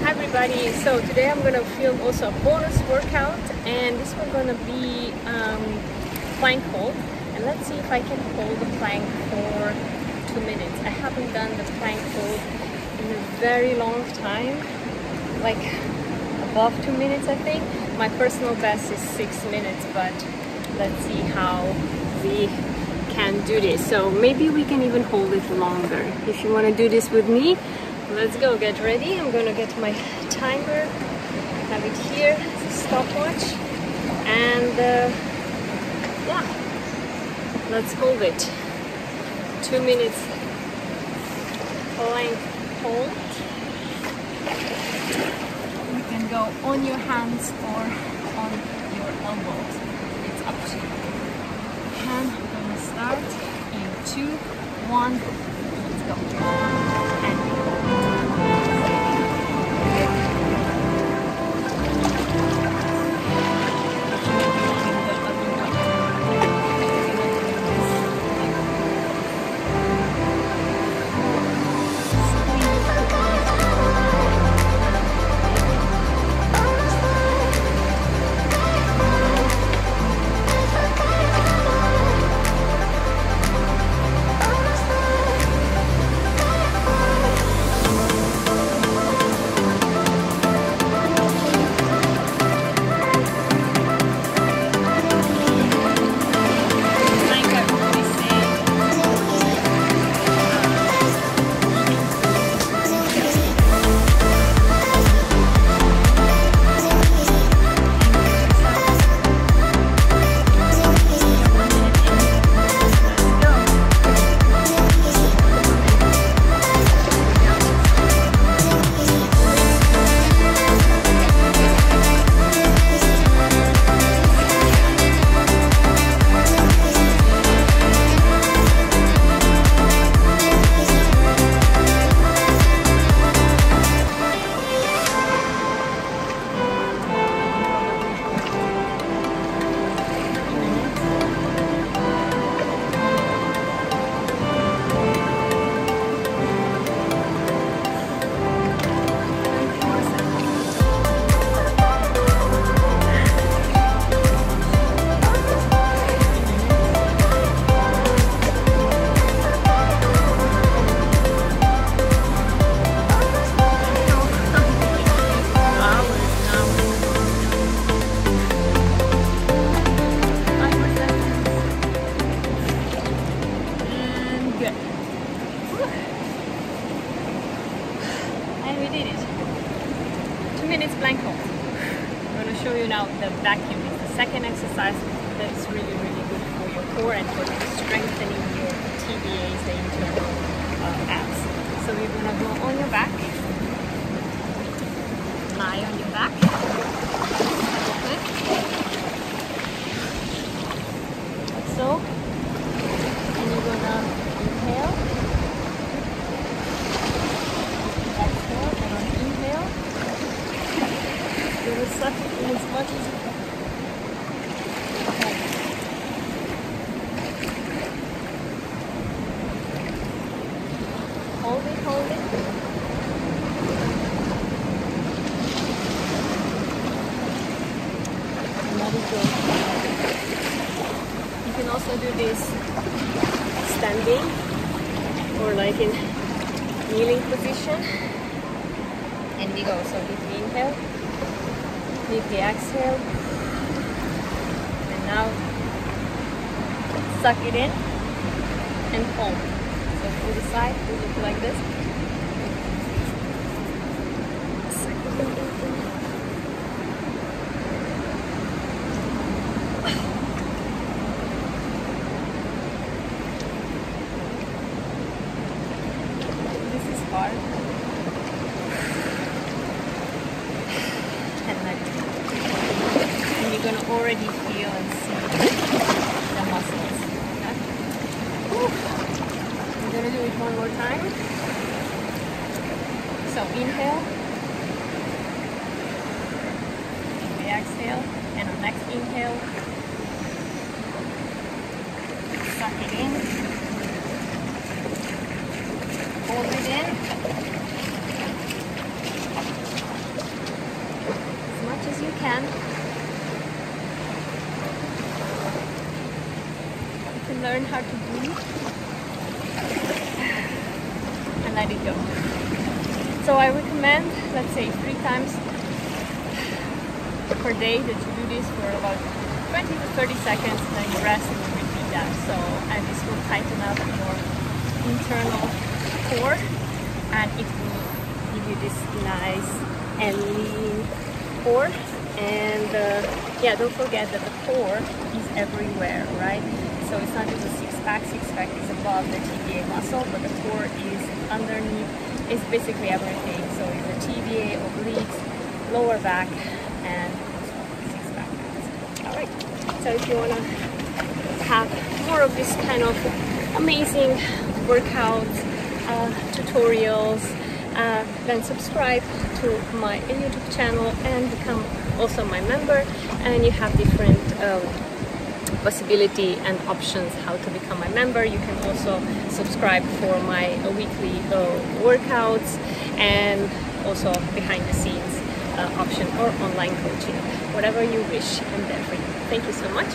Hi everybody, so today I'm gonna film also a bonus workout, and this one's gonna be plank hold. And let's see if I can hold the plank for 2 minutes. I haven't done the plank hold in a very long time, like above 2 minutes I think. My personal best is 6 minutes, but let's see how we can do this. So maybe we can even hold it longer. If you want to do this with me, let's go. Get ready. I'm gonna get my timer, have it here, it's a stopwatch, and yeah, let's hold it. 2 minutes plank hold. You can go on your hands or on your elbows, it's up to you. And I'm gonna start in 2, 1, let's go. And we did it. 2 minutes plank hold. I'm going to show you now the vacuum. It's the second exercise that's really good for your core and for strengthening your TBAs, the internal abs. So you're going to go on your back, lie on your back, good. Like so, and you're going to inhale. Suck it in as much as you can. Hold it, hold it. Let it go. You can also do this standing or like in kneeling position. And we go. So deeply inhale. Deeply exhale, and now suck it in and hold. So to the side, we look like this. Suck it in. This is hard. And let it go. And you're gonna already feel and see the muscles. Okay? We're gonna do it one more time. So inhale, we exhale, and on next inhale, suck it in, hold it in. can. You can learn how to breathe and let it go. So I recommend, let's say 3 times per day that you do this for about 20 to 30 seconds, then you rest and you repeat that. So, and this will tighten up your internal core and it will give you this nice and lean core. And yeah, don't forget that the core is everywhere, right? So it's not just a six-pack is above the TBA muscle, but the core is underneath. It's basically everything. So your TBA, obliques, lower back, and six-pack abs. All right. So if you want to have more of this kind of amazing workouts, tutorials, then subscribe to my YouTube channel and become also my member. And you have different possibility and options how to become my member. You can also subscribe for my weekly workouts and also behind the scenes option or online coaching. Whatever you wish, I'm there for you. Thank you so much.